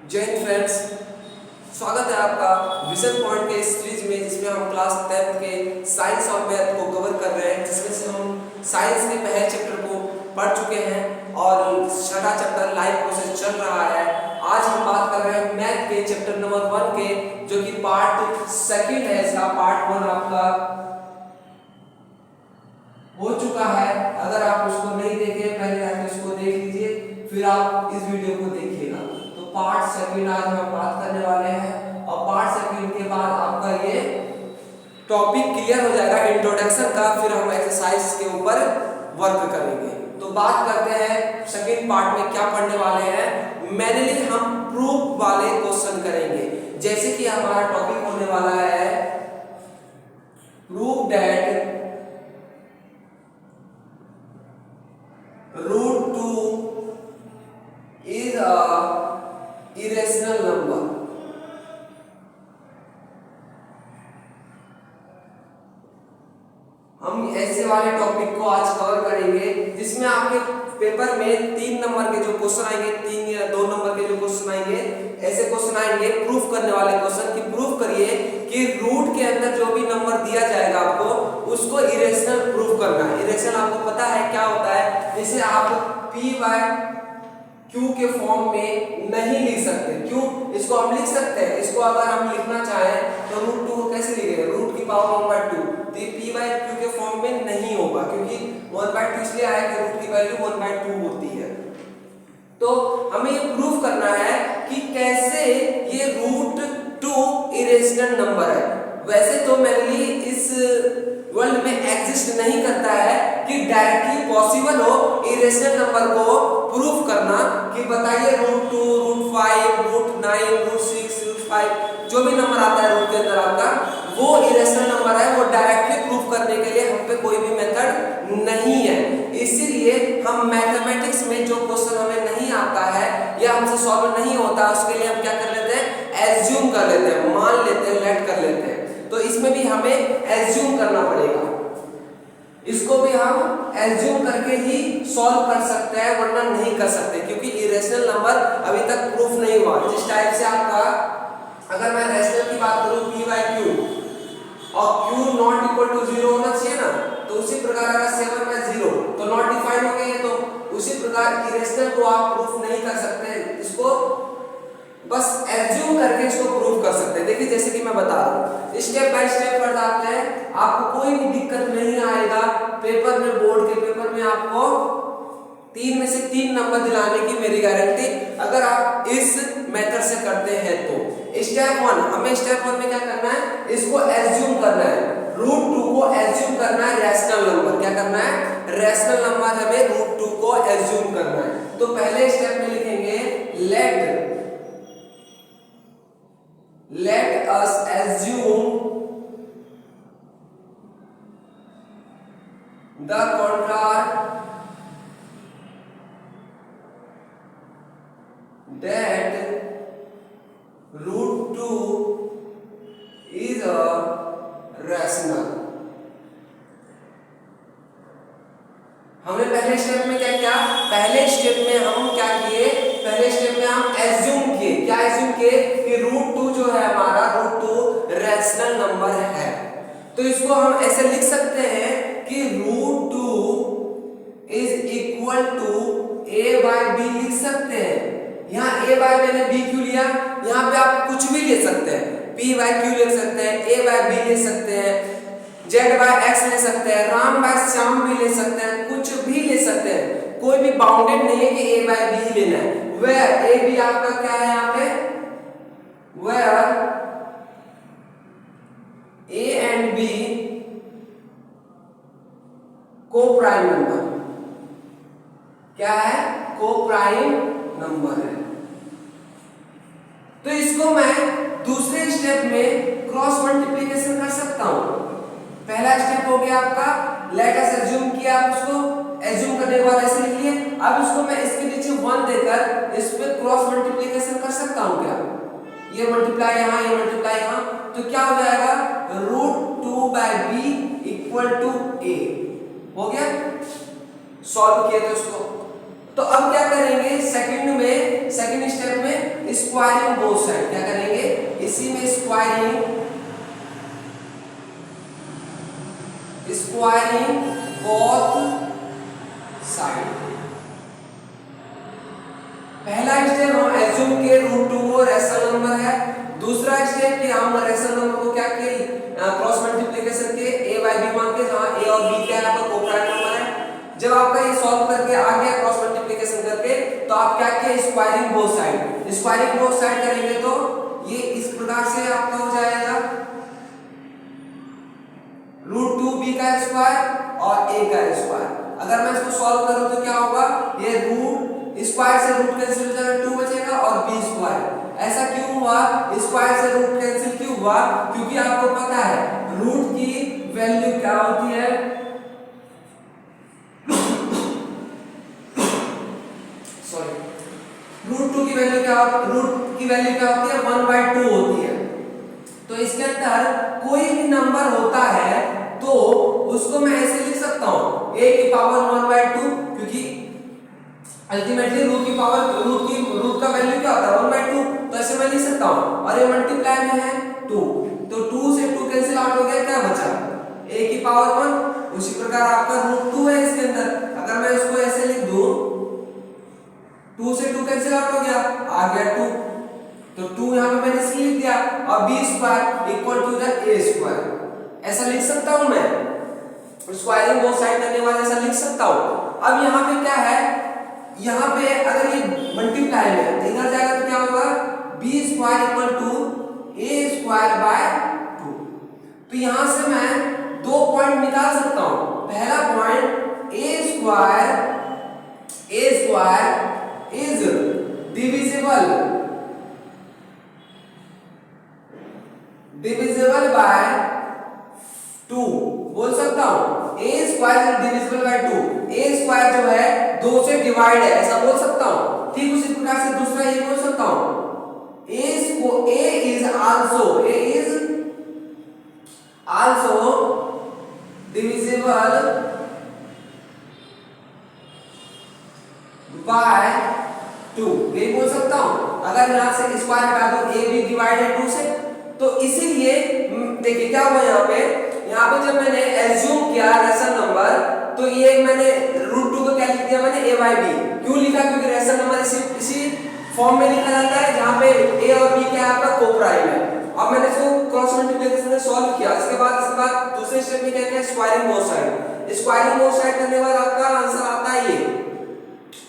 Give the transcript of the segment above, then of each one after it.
जय हिंद फ्रेंड्स, स्वागत है आपका विजन पॉइंट के इस सीरीज में जिसमें हम क्लास 10th के साइंस और मैथ को कवर कर रहे हैं, जिसमें से हम साइंस के पहले चैप्टर को पढ़ चुके हैं और छठा चैप्टर लाइव प्रोसेस चल रहा है। आज हम बात कर रहे हैं मैथ के चैप्टर नंबर 1 के, जो कि पार्ट सेकंड है। इसका पार्ट 1 आपका हो चुका है। अगर आप उसको नहीं देखे पहले आप इसको देख लीजिए, फिर आप इस वीडियो को देखिएगा। तो पार्ट सेकंड आज हम बात करने वाले हैं और पार्ट सेकंड के बाद आपका ये टॉपिक क्लियर हो जाएगा इंट्रोडक्शन का, फिर हम एक्सरसाइज के ऊपर वर्क करेंगे। तो बात करते हैं सेकंड पार्ट में क्या पढ़ने वाले हैं। मेनली हम प्रूफ वाले क्वेश्चन करेंगे, जैसे कि हमारा टॉपिक होने वाला है proof that √2 is a irrational number। हम ऐसे वाले टॉपिक को आज कवर करेंगे जिसमें आपके पेपर में 3 नंबर के जो क्वेश्चन आएंगे, 3 या 2 नंबर के जो क्वेश्चन आएंगे, ऐसे क्वेश्चन आएंगे प्रूफ करने वाले क्वेश्चन की प्रूफ करिए कि रूट के अंदर जो भी नंबर दिया जाएगा आपको उसको इरेशनल प्रूफ करना है। इरेशनल आपको पता है क्या होता है, जिसे आप p/q के फॉर्म में नहीं लिख सकते। क्यों? इसको हम लिख सकते हैं, इसको अगर हम लिखना चाहें तो √2 को कैसे लिखेंगे, रूट की पावर 1/2। तो ये p/q के फॉर्म में नहीं होगा, क्योंकि 1/2 इसलिए आया कि रूट की वैल्यू 1/2 होती है। तो हमें ये प्रूफ करना है कि कैसे ये √2 इरेशनल नंबर है। वैसे तो मेनली इस वर्ल्ड में एग्जिस्ट नहीं करता है कि डायरेक्टली पॉसिबल हो इरेशनल नंबर को प्रूफ करना, कि बताइए √2, √5, √9, √6, √5 जो भी नंबर आता है रूट के अंदर आपका, वो इरेशनल नंबर है। वो डायरेक्टली प्रूफ करने के लिए हम पे कोई भी मेथड नहीं है। इसीलिए हम मैथमेटिक्स में जो क्वेश्चन हमें नहीं आता है या हमसे सॉल्व नहीं होता, उसके लिए हम क्या कर लेते हैं, एज्यूम कर लेते हैं, मान लेते हैं, लेट कर लेते हैं। तो इसमें भी हमें एज्यूम करना पड़ेगा, इसको भी हम एज्यूम करके ही सॉल्व कर सकते हैं, वरना नहीं कर सकते, क्योंकि इरेशनल नंबर अभी तक प्रूफ नहीं हुआ। जिस टाइप से आपका, अगर मैं रेशनल की बात करूं p/q और q नॉट इक्वल टू 0 होना चाहिए ना, तो उसी प्रकार अगर 7 में 0 तो नॉट डिफाइंड हो गई है। तो उसी प्रकार इरेशनल को आप प्रूफ नहीं कर सकते, इसको बस एज्यूम करके इसको प्रूव कर सकते हैं। देखिए जैसे कि मैं बता रहा हूं, स्टेप बाय स्टेप पढ़ जाते हैं, आपको कोई भी दिक्कत नहीं आएगा। पेपर में, बोर्ड के पेपर में आपको 3 में से 3 नंबर दिलाने की मेरी गारंटी, अगर आप इस मेथड से करते हैं तो। स्टेप 1, हमें स्टेप 1 में क्या करना है, इसको एज्यूम करना है, √2 को एज्यूम करना है रैशनल नंबर। क्या करना है, रैशनल नंबर हमें √2 को एज्यूम करना है। तो पहले स्टेप में लिखेंगे let us assume the contract that √2 is a rational। हमने पहले स्टेप में क्या किया, पहले स्टेप में हम क्या किए, पहले स्टेप में हम एज्यूम किए। क्या एज्यूम किए कि √2 जो है हमारा, √2 रैशनल नंबर है। तो इसको हम ऐसे लिख सकते हैं कि √2 इज इक्वल टू a/b लिख सकते हैं। यहाँ a/b मैंने b क्यों लिया, यहाँ पे आप कुछ भी ले सकते हैं, p/q ले सकते हैं, a/b ले सकते हैं, z/x ले सकते हैं, राम/श्याम भी ले सकते हैं, कुछ भी ले सकते हैं। कोई भी बाउंडेड नहीं है कि a/b ही लेना है। where a/b आपका क्या है यहाँ पे, where a and b को प्राइम नंबर, क्या है, को प्राइम नंबर है। तो इसको मैं दूसरे स्टेप में क्रॉस मल्टीप्लिकेशन कर सकता हूं। पहला स्टेप हो गया आपका, लेट अस एज्यूम किया, आप उसको एज्यूम करने के बाद ऐसे लिख लिए। अब इसको मैं इसके नीचे 1 देकर इस पे क्रॉस मल्टीप्लिकेशन कर सकता हूं क्या, ये मल्टीप्लाई यहाँ, ये मल्टीप्लाई यहाँ, तो क्या हो जाएगा, √2/b इक्वल टू a हो गया। सॉल्व किया तो इसको, तो अब क्या करेंगे, सेकंड स्टेप में स्क्वायरिंग बोथ साइड, क्या करेंगे इसी में स्क्वायरिंग बोथ साइड। पहला स्टेप हम एज्यूम के रूट 2 को रेशनल नंबर है। दूसरा स्टेप कि हम रेशनल नंबर को क्या किए क्रॉस मल्टीप्लिकेशन के a बाय b मान के, जहां a और b क्या है आपका कोप्राइम नंबर है। जब आपका ये सॉल्व करके आ गया क्रॉस मल्टीप्लिकेशन करके, तो आप क्या किए squaring both side. Squaring both side करेंगे तो ये इस प्रकार से आपका हो जाएगा रूट 2b का स्क्वायर और a का स्क्वायर। अगर मैं इसको सॉल्व करूं तो क्या होगा, ये रूट स्क्वायर से रूट कैंसिल हो जाएगा, 2 बचेगा और b स्क्वायर। ऐसा क्यों हुआ, स्क्वायर से रूट कैंसिल क्यों हुआ, क्योंकि आपको पता है रूट की वैल्यू क्या होती है, सॉरी रूट 2 की वैल्यू क्या होती है 1/2 होती है। तो इसके अंदर कोई भी नंबर होता है तो उसको मैं ऐसे लिख सकता हूं a की पावर 1/2, क्योंकि अल्टीमेटली रूट का वैल्यू क्या होता है 1/2, तो ऐसे मैं लिख सकता हूं। और ये मल्टीप्लाई में है 2, तो 2 से 2 कैंसिल आउट हो गया, क्या बचा a की पावर 1। उसी प्रकार आपका रूट 2 है इसके अंदर, अगर मैं इसको ऐसे लिख दूं 2 से 2 कैंसिल आउट हो गया, आ गया 2, तो 2 यहां पे मैंने इसलिए लिख दिया और b square equal to the a square, ऐसा लिख सकता हूं मैं। स्क्वायरिंग बोथ साइड करने वाला ऐसा लिख सकता हूं। अब यहां पे क्या है, यहां पे अगर ये मल्टीप्लाई में है तो इधर जाएगा तो क्या होगा b square equal to a square by 2। तो यहां से मैं दो पॉइंट निकाल सकता हूं। पहला point a square is divisible by 2 बोल सकता हूं। a square is divisible by 2, a square जो है 2 से डिवाइड है, ऐसा बोल सकता हूं। ठीक उसी प्रकार से दूसरा ये बोल सकता हूं a is also divisible by 2, ये बोल सकता हूं। अगर यहां से स्क्वायर हटा दो a भी डिवाइड है 2 से, तो इसीलिए देखिए क्या हुआ यहाँ पे जब मैंने एज्यूम किया रेशनल नंबर, तो ये मैंने रूट 2 को क्या लिख दिया मैंने a बाय b। क्यों लिखा, क्योंकि रेशनल नंबर इसी फॉर्म में लिखा जाता है जहां पे a और b क्या है आपका कोप्राइम है। अब मैंने इसको क्रॉस मल्टीप्लिकेशन से सॉल्व किया, इसके बाद दूसरे स्टेप में क्या किया squaring both side. Squaring both side करने के बाद आपका आंसर आता है ये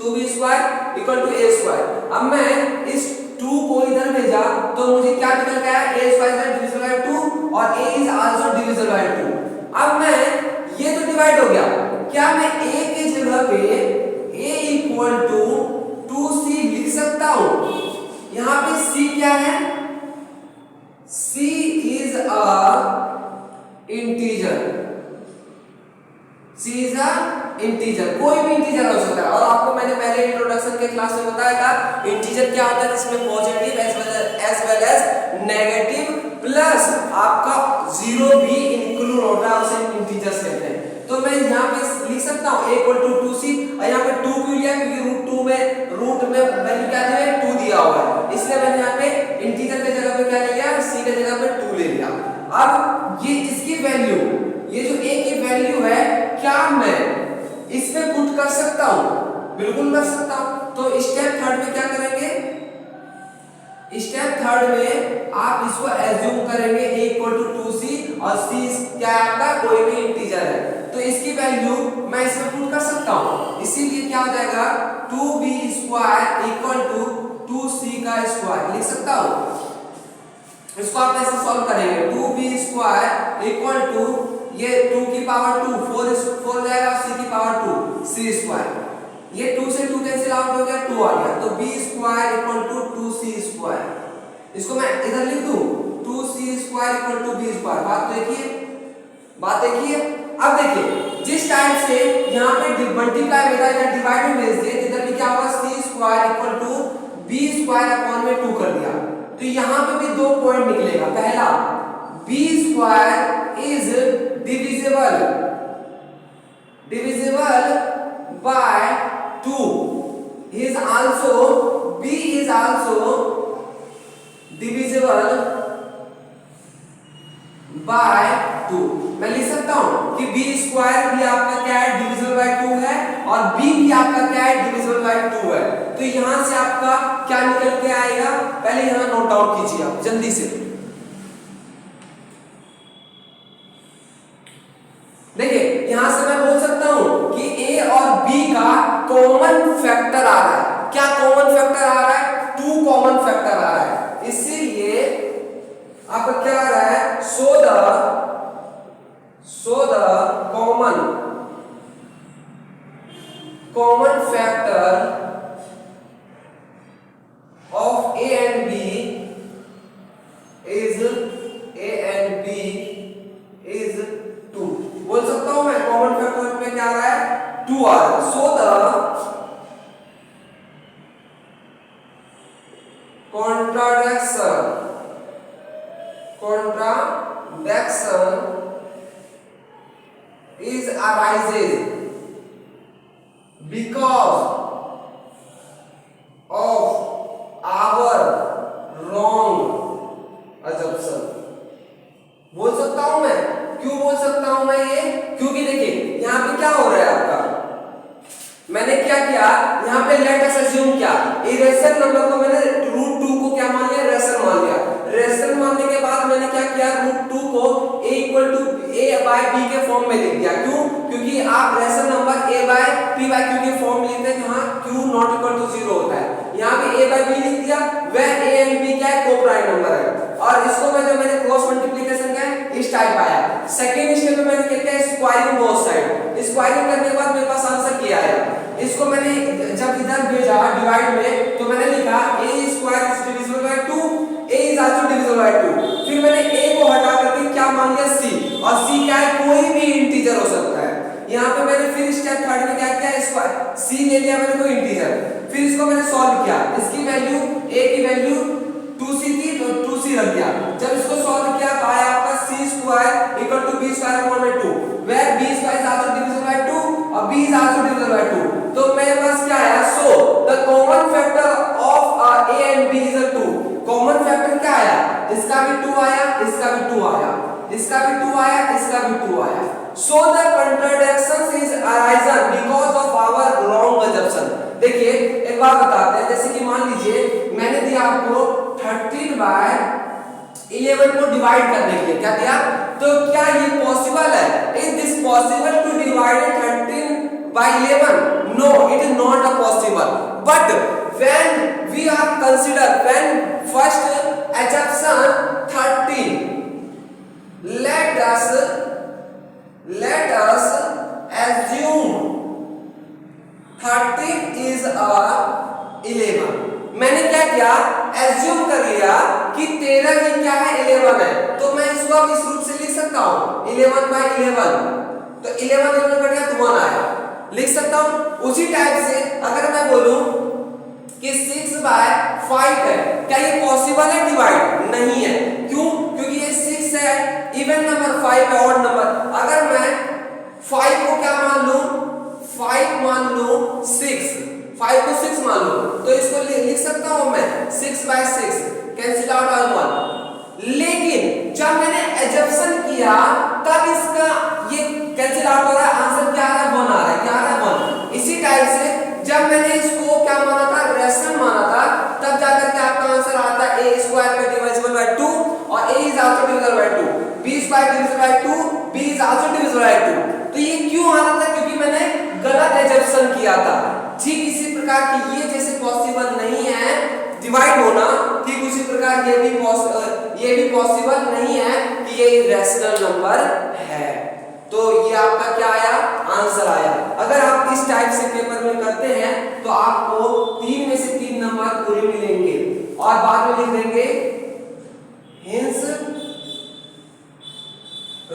2b square equal to a square. अब मैं इस 2 को इधर भेजा तो मुझे क्या निकल गया a स्क्वायर डिविजिबल बाय 2 और a is also divisible by 2। अब मैं ये तो डिवाइड हो गया, क्या मैं a की जगह पे a इक्वल टू 2c लिख सकता हूं। यहां पे c क्या है, c is a integer, c is a integer, कोई भी इंटीजर हो सकता है। और आपको मैंने पहले इंट्रोडक्शन के क्लास में बताया था इंटीजर क्या होता है, जिसमें positive as well as negative plus आपका जीरो भी इंक्लूड होता है, उसे इंटीजर्स कहते हैं। तो मैं यहाँ पे लिख सकता हूँ a इक्वल टू 2c, और यहाँ पे 2 क्यों लिया, क्योंकि रूट में वैल्यू क्या दिया है 2 दिया हुआ है, इसलिए मैंने यहाँ पे इंटीजर के जगह पे क्या ले लिया c के जगह पे 2 ले लिया। अब ये इसकी वैल्यू, ये जो a की वैल्यू है, क्या मैं इसमें पुट कर सकता हूं, बिल्कुल कर सकता हूं। तो स्टेप थर्ड में क्या करेंगे, स्टेप थर्ड में आप इसको एज्यूम करेंगे a इक्वल टू 2c और c क्या है आपका कोई भी इंटीजर है, तो इसकी वैल्यू मैं इसमें पुट कर सकता हूं। इसीलिए क्या हो जाएगा 2b square equal to 2c का स्क्वायर लिख सकता हूं। इसको आप ऐसे सॉल्व करेंगे 2b स्क्वायर इक्वल टू ये 2 की पावर 2 4 जाएगा, c की पावर 2 c स्क्वायर, ये 2 से 2 कैंसिल आउट हो गया 2 आ गया, तो b square equal to 2c square. इसको मैं इधर लिख दूं 2c square equal to b square. बात देखिए। अब देखिए जिस टाइप से यहाँ पे मल्टीप्लाई होता है या डिवाइड में भेज दिए, इधर भी क्या होगा c square equal to b square upon में 2 कर दिया, तो यहाँ पे भी 2 पॉइंट निकलेगा। पहला b square is divisible by 2 b is also divisible by 2। मैं लिख सकता हूं कि बी स्क्वायर भी आपका क्या है, डिविजिबल बाय 2 है, और बी भी आपका क्या है, डिविजिबल बाय 2 है। तो यहां से आपका क्या निकल के आएगा, पहले यहां नोट डाउन कीजिए आप जल्दी से। देखिए यहां से मैं बोल सकता हूं कि ए और बी का कॉमन फैक्टर आ रहा है। क्या कॉमन फैक्टर आ रहा है, 2 कॉमन फैक्टर आ रहा है। इसीलिए आपका क्या आ रहा है, so the common factor of A and B is 2। बोल सकता हूं मैं कॉमन फैक्टर में क्या आ रहा है, 2 आ रहा है। So the contradiction is arises because of our wrong assumption। बोल सकता हूं मैं, क्यों बोल सकता हूं मैं ये, क्योंकि देखिए यहां पे क्या हो रहा है आपका, मैंने क्या किया यहां पे लेट अस अज्यूम किया, इरेशनल नंबर को मैंने √2 को क्या मान लिया, रेशनल मान लिया। रेशनल मानने के बाद मैंने क्या किया, √2 को a = a/b के फॉर्म में लिख दिया। क्यों, क्योंकि आप रेशनल नंबर a/p/q के फॉर्म में लिखते हैं जहां q ≠ 0 होता है। यहां पे a/b लिख दिया, वह a एंड b क्या है, कोप्राइम नंबर है। और इसको मैंने क्रॉस मल्टीप्लिकेशन का इस टाइप आया। सेकंड स्टेप में मैंने क्या किया, स्क्वायरिंग बोथ साइड। स्क्वायरिंग करने के बाद मेरे पास आंसर क्या आया, इसको मैंने जब इधर भेजा डिवाइड में तो मैंने लिखा a² is divisible by 2, a is also divisible by 2। फिर मैंने a को हटा करके क्या मान लिया, c, और c क्या है, कोई भी इंटीजर हो सकता है। यहाँ पे मैंने फिर स्टेप थर्ड में क्या किया, c ले लिया मैंने कोई इंटीजर, फिर इसको मैंने सॉल्व किया। इसकी वैल्यू a की वैल्यू 2c थी तो 2c रख दिया। जब इसको सॉल्व किया तो आया आपका c² = b² 2, where b² is also divisible by 2 और b is also divisible by 2। तो मेरे पास क्या आया, सो the common factor of a and b is 2। Common factor क्या आया, इसका भी 2 आया, इसका भी 2 आया, इसका भी 2 आया, इसका भी 2 आया। So the contradiction is arisen because of our wrong assumption। देखिए एक बात बताते हैं, जैसे कि मान लीजिए मैंने दिया आपको 13/11 को डिवाइड करने के लिए, क्या दिया, तो क्या ये पॉसिबल है, is this possible to divide 13/11? No, it is not a possible। But when we are consider, when first assumption 13, let us assume 13 is a 11। मैंने क्या किया, assume कर लिया कि 13 ही क्या है, 11 है। तो मैं इसको अब इस रूप से लिख सकता हूं 11/11। तो 11 कट गया तो 1 आया, लिख सकता हूं। उसी टाइप से अगर मैं बोलूं कि 6/5 है, क्या ये पॉसिबल है डिवाइड? नहीं है। क्यों, क्योंकि ये 6 है, इवन नंबर, 5 है ऑड नंबर। अगर मैं 5 को क्या मान लूं, 5 मान लूं 6, 5 को 6 मान लूं, तो इसको लिख सकता हूं मैं 6/6, कैंसिल आउट बाय 1। लेकिन जब मैंने एजम्पशन किया तब इसका ये कैंसिल आउट हो रहा है, आंसर क्या आ रहा है, 1 आ रहा है। क्या आ रहा है, 1। इसी टाइप से जब मैंने इसको क्या माना था, रेशनल माना था, तब जाकर के आपका आंसर आता है a² divisible by 2 और a is also divisible by 2, b² divisible by 2, b is also divisible by 2। तो ये क्यों आना था, क्योंकि मैंने गलत एजम्पशन किया था। ठीक इसी प्रकार की ये जैसे पॉसिबल नहीं है डिवाइड होना, ठीक उसी प्रकार ये भी पॉसिबल नहीं है कि ये इरेशनल नंबर है। तो ये आपका क्या आया, आंसर आया। अगर आप इस टाइप से पेपर में करते हैं तो आपको 3 में से 3 नंबर पूरे मिलेंगे और बाद में लिख देंगे hence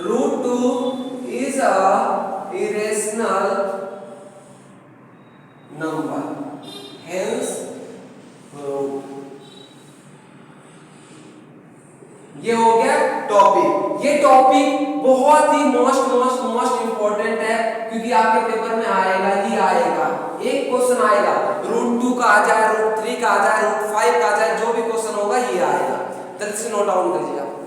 √2 is a irrational number, hence ये हो गया टॉपिक। ये टॉपिक बहुत ही मोस्ट इंपॉर्टेंट है, क्योंकि आपके पेपर में आएगा ही आएगा। एक क्वेश्चन आएगा, √2 का आ जाए, √3 का आ जाए, √5 का आ जाए, जो भी क्वेश्चन होगा ये आएगा। जल्दी से नोट डाउन कीजिए आप।